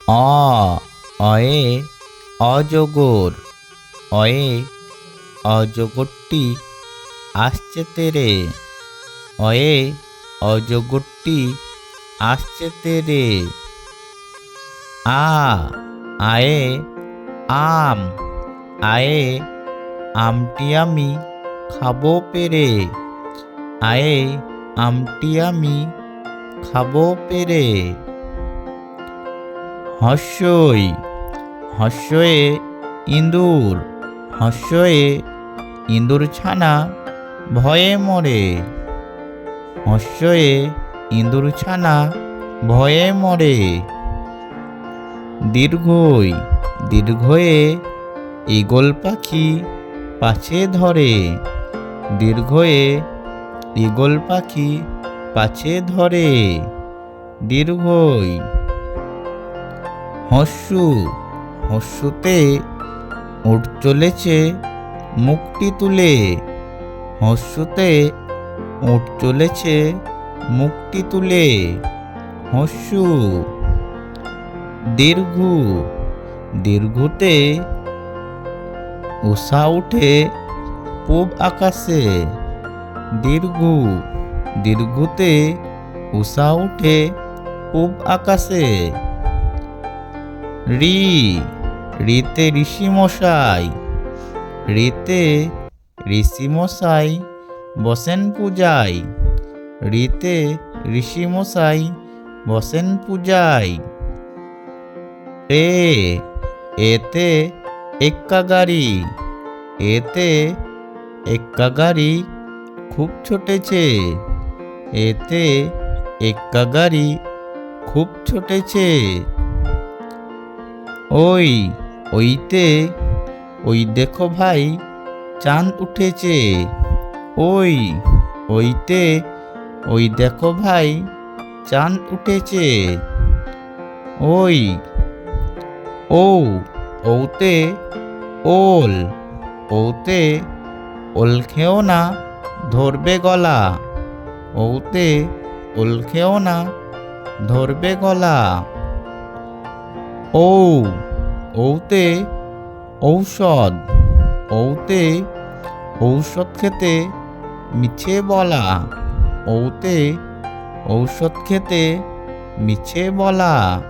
অ অয়ে অজগর। অয়ে অজগরটি আসছে তেরে। অয়ে অজগরটি আসছে তেরে। আ আয়ে আম। আয়ে আমটি আমি খাবো পেরে। আয়ে আমটি আমি খাবো পেরে। হস্যই হস্যয়ে ইঁদুর। হস্যয়ে ইঁদুর ছানা ভয়ে মরে। হস্যয়ে ইঁদুর ছানা ভয়ে মরে। দীর্ঘই দীর্ঘয়ে ঈগল পাখি পাছে ধরে। দীর্ঘয়ে ঈগল পাখি পাছে ধরে। দীর্ঘই হস্যু হস্যুতে উট চলেছে মুখটি তুলে। হস্যুতে উট চলেছে মুখটি তুলে। হস্যু। দীর্ঘু দীর্ঘুতে উষা উঠে পূব আকাশে। দীর্ঘু দীর্ঘুতে উষা উঠে পূব আকাশে। ঋ ঋতে ঋষি মশাই। ঋতে ঋষি মশাই বসেন পূজায়। ঋতে ঋষি মশাই বসেন পূজায়। এতে এক্কা গাড়ি। এতে এক্কা গাড়ি খুব ছুটেছে। এতে এক্কা গাড়ি খুব ছুটেছে। ওই ওইতে ওই দেখো ভাই চাঁদ উঠেছে। ওই ওইতে ওই দেখো ভাই চাঁদ উঠেছে। ওই ওতে ওল। ওতে ওল খেও না ধরবে গলা। ওতে ওল খেও না ধরবে গলা। ওতে ঔষধ। ওতে ঔষধ খেতে মিছে বলা। ওতে ঔষধ খেতে মিছে বলা।